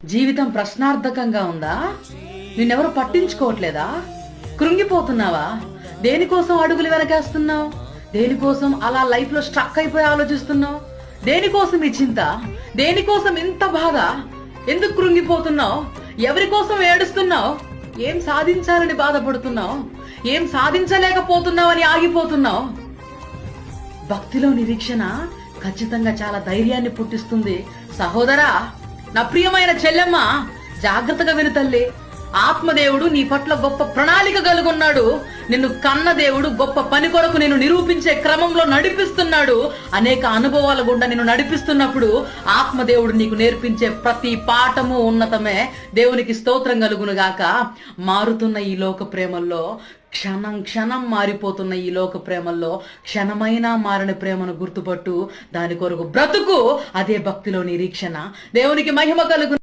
జీవితం ప్రశ్నార్థకంగా ఉందా? నిన్నెవరు పట్టించుకోవట్లేదా? కృంగిపోతున్నావా? దేనికోసం అడుగులు వెనకేస్తున్నావు? దేనికోసం అలా లైఫ్ లో స్ట్రక్ అయిపోయి ఆలోచిస్తున్నావు? దేనికోసం ఈ చింత? దేనికోసం ఇంత బాధ? ఎందుకు కృంగిపోతున్నావు? ఎవరి కోసం ఏడుస్తున్నావు? ఏం సాధించాలని బాధపడుతున్నావు? ఏం సాధించలేకపోతున్నావని ఆగిపోతున్నావు? భక్తిలో నిరీక్షణ ఖచ్చితంగా చాలా ధైర్యాన్ని పుట్టిస్తుంది. సహోదరా, నా ప్రియమైన చెల్లెమ్మ, జాగ్రత్తగా విను తల్లి. ఆత్మదేవుడు నీ పట్ల గొప్ప ప్రణాళిక కలుగున్నాడు. నిన్ను కన్న దేవుడు గొప్ప పని కొరకు నిన్ను నిరూపించే క్రమంలో నడిపిస్తున్నాడు. అనేక అనుభవాల గుండా నిన్ను నడిపిస్తున్నప్పుడు ఆత్మదేవుడు నీకు నేర్పించే ప్రతి పాఠము ఉన్నతమే. దేవునికి స్తోత్రం కలుగును గాక. మారుతున్న ఈ లోక ప్రేమల్లో, క్షణం క్షణం మారిపోతున్న ఈ లోక ప్రేమల్లో క్షణమైనా మారని ప్రేమను గుర్తుపట్టు. దాని కొరకు బ్రతుకు. అదే భక్తిలో నిరీక్షణ. దేవునికి మహిమ కలుగు.